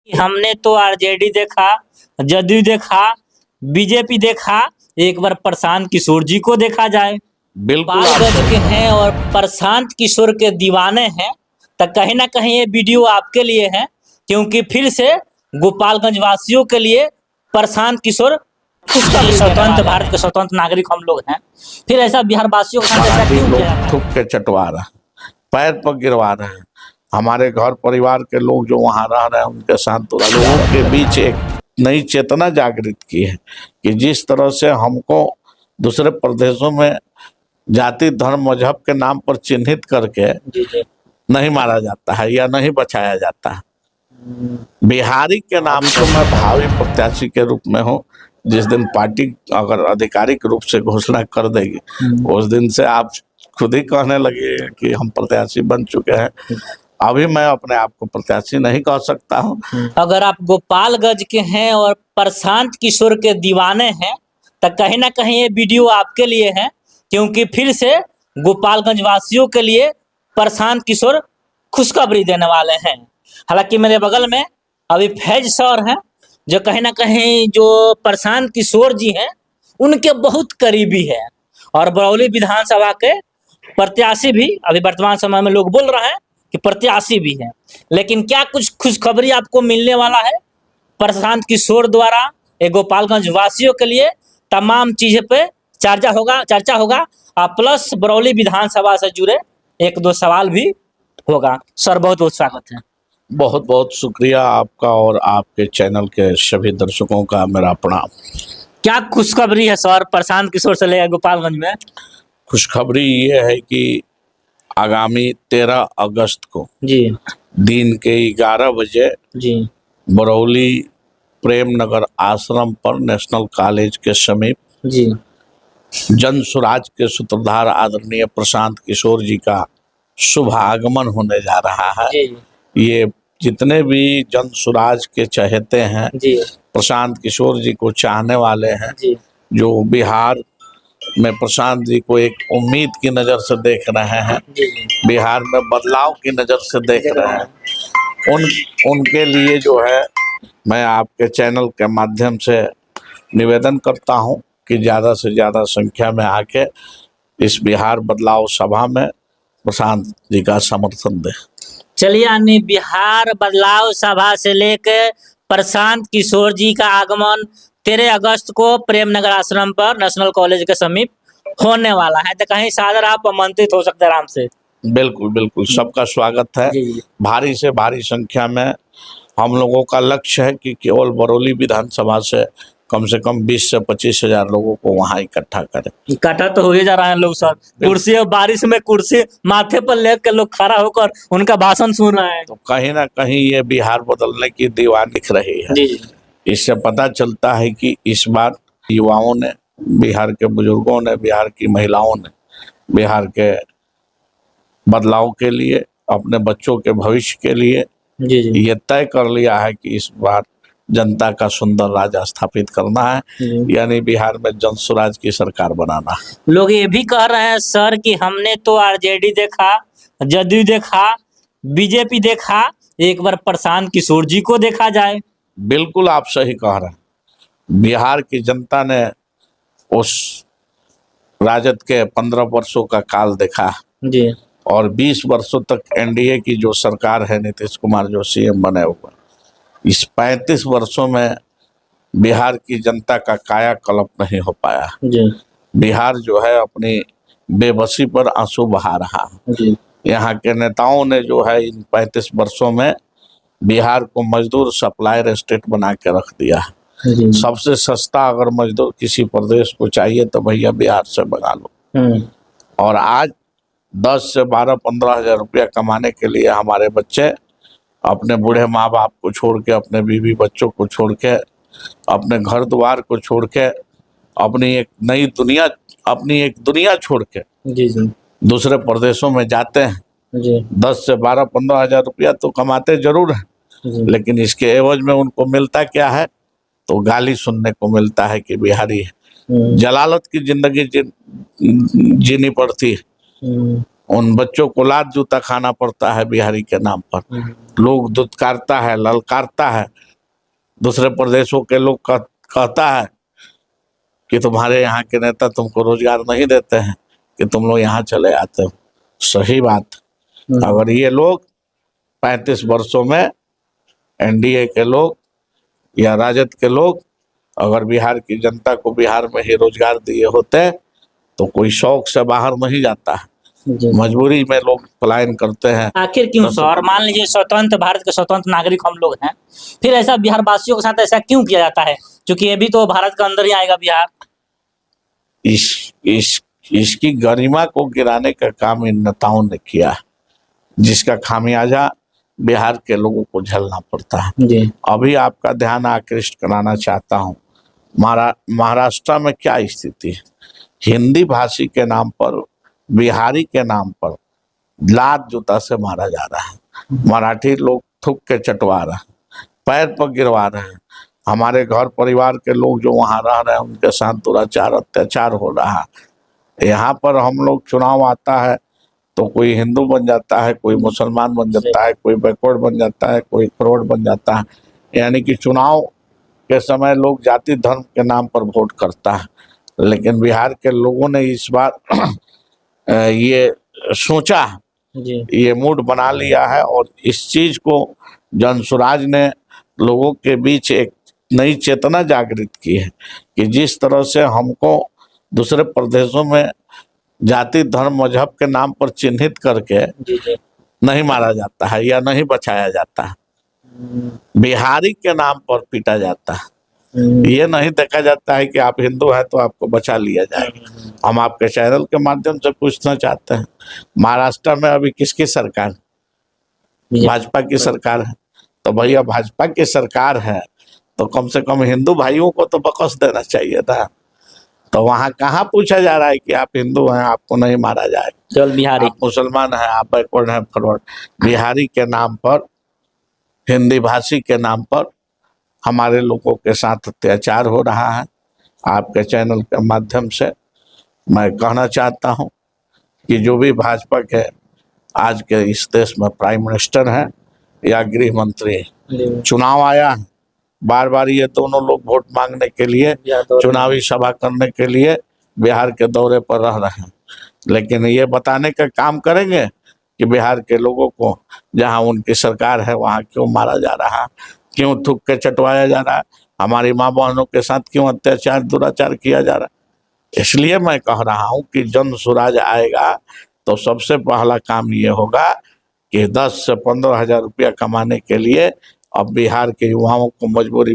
हमने तो आरजेडी देखा, जदयू देखा, बीजेपी देखा, एक बार प्रशांत किशोर जी को देखा जाए। बिल्कुल गोपालगंज के हैं और प्रशांत किशोर के दीवाने हैं, तो कहीं ना कहीं ये वीडियो आपके लिए है, क्योंकि फिर से गोपालगंज वासियों के लिए प्रशांत किशोर खुशखबरी, स्वतंत्र भारत के स्वतंत्र नागरिक हम लोग हैं, फिर ऐसा बिहार वासियों के साथ ऐसा क्यों किया जाता है? थूक के चटवा रहे हैं, पैर पर गिरवा रहे हैं। हमारे घर परिवार के लोग जो वहां रह रहे हैं उनके साथ लोगों के बीच एक नई चेतना जागृत की है कि जिस तरह से हमको दूसरे प्रदेशों में जाति धर्म मजहब के नाम पर चिन्हित करके नहीं मारा जाता है या नहीं बचाया जाता है, बिहारी के नाम से मैं भावी प्रत्याशी के रूप में हूँ। जिस दिन पार्टी अगर आधिकारिक रूप से घोषणा कर देगी उस दिन से आप खुद ही कहने लगे कि हम प्रत्याशी बन चुके हैं। अभी मैं अपने आप को प्रत्याशी नहीं कह सकता हूँ। अगर आप गोपालगंज के हैं और प्रशांत किशोर के दीवाने हैं, तो कहीं ना कहीं ये वीडियो आपके लिए है, क्योंकि फिर से गोपालगंज वासियों के लिए प्रशांत किशोर खुशखबरी देने वाले हैं। हालांकि मेरे बगल में अभी फैज सर हैं, जो कहीं ना कहीं जो प्रशांत किशोर जी हैं उनके बहुत करीबी है और बरौली विधानसभा के प्रत्याशी भी अभी वर्तमान समय में लोग बोल रहे हैं कि प्रत्याशी भी है। लेकिन क्या कुछ खुशखबरी आपको मिलने वाला है प्रशांत किशोर द्वारा? ये गोपालगंज वासियों के लिए तमाम चीजें पे चर्चा होगा और प्लस बरौली विधानसभा से जुड़े एक दो सवाल भी होगा। सर बहुत बहुत स्वागत है। बहुत बहुत शुक्रिया आपका और आपके चैनल के सभी दर्शकों का मेरा प्रणाम। क्या खुशखबरी है सर प्रशांत किशोर से लेकर गोपालगंज में? खुशखबरी ये है कि आगामी 13 अगस्त को जी दिन के 11 बजे जी बरौली प्रेम नगर आश्रम पर नेशनल कॉलेज के समीप जी जन स्वराज के सूत्रधार आदरणीय प्रशांत किशोर जी का शुभ आगमन होने जा रहा है। जी ये जितने भी जन स्वराज के चहेते हैं, जी प्रशांत किशोर जी को चाहने वाले हैं, जी जो बिहार में प्रशांत जी को एक उम्मीद की नज़र से देख रहे हैं, बिहार में बदलाव की नज़र से देख रहे हैं, उनके लिए जो है मैं आपके चैनल के माध्यम से निवेदन करता हूं कि ज़्यादा से ज़्यादा संख्या में आके इस बिहार बदलाव सभा में प्रशांत जी का समर्थन दें। चलिए, यानी बिहार बदलाव सभा से लेकर प्रशांत किशोर जी का आगमन 13 अगस्त को प्रेमनगर आश्रम पर नेशनल कॉलेज के समीप होने वाला है, तो कहीं सादर आप आमंत्रित हो सकते हैं आराम से। बिल्कुल बिल्कुल, सबका स्वागत है। भारी से भारी संख्या में हम लोगों का लक्ष्य है कि केवल बरौली विधानसभा से कम 20 से 25 हजार लोगों को वहां इकट्ठा करें। इकट्ठा तो हो ही जा रहा है लोग सर, कुर्सी और बारिश में कुर्सी माथे पर लेकर लोग खड़ा होकर उनका भाषण सुन रहे हैं, तो कहीं ना कहीं ये बिहार बदलने की दीवार दिख रही है। इससे पता चलता है कि इस बार युवाओं ने, बिहार के बुजुर्गों ने, बिहार की महिलाओं ने बिहार के बदलाव के लिए, अपने बच्चों के भविष्य के लिए ये तय कर लिया है कि इस बार जनता का सुंदर राज स्थापित करना है, यानी बिहार में जन स्वराज की सरकार बनाना है। लोग ये भी कह रहे हैं सर कि हमने तो आरजेडी देखा, जदयू देखा, बीजेपी देखा, एक बार प्रशांत किशोर जी को देखा जाए। बिल्कुल आप सही कह रहे हैं। बिहार की जनता ने उस राजद के 15 वर्षों का काल देखा जी, और 20 वर्षों तक एनडीए की जो सरकार है, नीतीश कुमार जो सीएम बने हुए, इस 35 वर्षों में बिहार की जनता का कायाकल्प नहीं हो पाया। बिहार जो है अपनी बेबसी पर आंसू बहा रहा है। यहाँ के नेताओं ने जो है इन 35 वर्षों में बिहार को मजदूर सप्लायर स्टेट बना के रख दिया है। सबसे सस्ता अगर मजदूर किसी प्रदेश को चाहिए तो भैया बिहार से मंगा लो। और आज 10 से 12-15 हजार रुपया कमाने के लिए हमारे बच्चे अपने बूढ़े माँ बाप को छोड़ के, अपने बीवी बच्चों को छोड़ के, अपने घर द्वार को छोड़ के, अपनी एक नई दुनिया, अपनी एक दुनिया छोड़ के दूसरे प्रदेशों में जाते हैं। 10 से 12-15 हजार रुपया तो कमाते जरूर हैं, लेकिन इसके एवज में उनको मिलता क्या है? तो गाली सुनने को मिलता है कि बिहारी है। जलालत की जिंदगी जीनी पड़ती है। उन बच्चों को लात जूता खाना पड़ता है बिहारी के नाम पर। लोग दुत्कारता है, ललकारता है, दूसरे प्रदेशों के लोग कहता है कि तुम्हारे यहाँ के नेता तुमको रोजगार नहीं देते हैं कि तुम लोग यहाँ चले आते हो। सही बात। अगर ये लोग 35 वर्षों में एनडीए के लोग या राजद के लोग अगर बिहार की जनता को बिहार में ही रोजगार दिए होते तो कोई शौक से बाहर नहीं जाता है, मजबूरी में लोग पलायन करते हैं। आखिर क्यों सर? मान लीजिए स्वतंत्र भारत के स्वतंत्र नागरिक हम लोग हैं, फिर ऐसा बिहार वासियों के साथ ऐसा क्यों किया जाता है? क्योंकि ये भी तो भारत के अंदर ही आएगा बिहार। इसकी गरिमा को गिराने का काम इन नेताओं ने किया, जिसका खामियाजा बिहार के लोगों को झेलना पड़ता है जी। अभी आपका ध्यान आकृष्ट कराना चाहता हूँ, महाराष्ट्र में क्या स्थिति है। हिंदी भाषी के नाम पर, बिहारी के नाम पर लात जूता से मारा जा रहा है। मराठी लोग थूक के चटवा रहे हैं, पैर पर गिरवा रहे हैं। हमारे घर परिवार के लोग जो वहाँ रह रहे हैं उनके साथ दुराचार अत्याचार हो रहा है। यहाँ पर हम लोग चुनाव आता है तो कोई हिंदू बन जाता है, कोई मुसलमान बन जाता है, कोई बैकवर्ड बन जाता है, कोई फॉरवर्ड बन जाता है। यानी कि चुनाव के समय लोग जाति धर्म के नाम पर वोट करता है। लेकिन बिहार के लोगों ने इस बार ये सोचा, ये मूड बना लिया है और इस चीज को जनसुराज ने लोगों के बीच एक नई चेतना जागृत की है कि जिस तरह से हमको दूसरे प्रदेशों में जाति धर्म मजहब के नाम पर चिन्हित करके नहीं मारा जाता है या नहीं बचाया जाता है, बिहारी के नाम पर पीटा जाता है। ये नहीं देखा जाता है कि आप हिंदू हैं तो आपको बचा लिया जाएगा। हम आपके चैनल के माध्यम से पूछना चाहते हैं, महाराष्ट्र में अभी किसकी सरकार? भाजपा की सरकार है। तो भैया भाजपा की सरकार है तो कम से कम हिंदू भाइयों को तो बकस देना चाहिए था। तो वहाँ कहाँ पूछा जा रहा है कि आप हिंदू हैं आपको नहीं मारा जाए, चल बिहारी, आप मुसलमान हैं, आप बैकवर्ड हैं, फॉरवर्ड। बिहारी के नाम पर, हिंदी भाषी के नाम पर हमारे लोगों के साथ अत्याचार हो रहा है। आपके चैनल के माध्यम से मैं कहना चाहता हूं कि जो भी भाजपा के आज के इस देश में प्राइम मिनिस्टर हैं या गृह मंत्री, चुनाव आया है, बार बार ये दोनों लोग वोट मांगने के लिए, चुनावी सभा करने के लिए बिहार के दौरे पर रह रहे हैं। लेकिन ये बताने का काम करेंगे कि बिहार के लोगों को जहां उनकी सरकार है वहां क्यों मारा जा रहा है, क्यों थूक के चटवाया जा रहा है, हमारी माँ बहनों के साथ क्यों अत्याचार दुराचार किया जा रहा है। इसलिए मैं कह रहा हूं कि जन स्वराज आएगा तो सबसे पहला काम ये होगा कि 10 से 15 हजार रुपया कमाने के लिए अब बिहार के युवाओं को मजबूरी में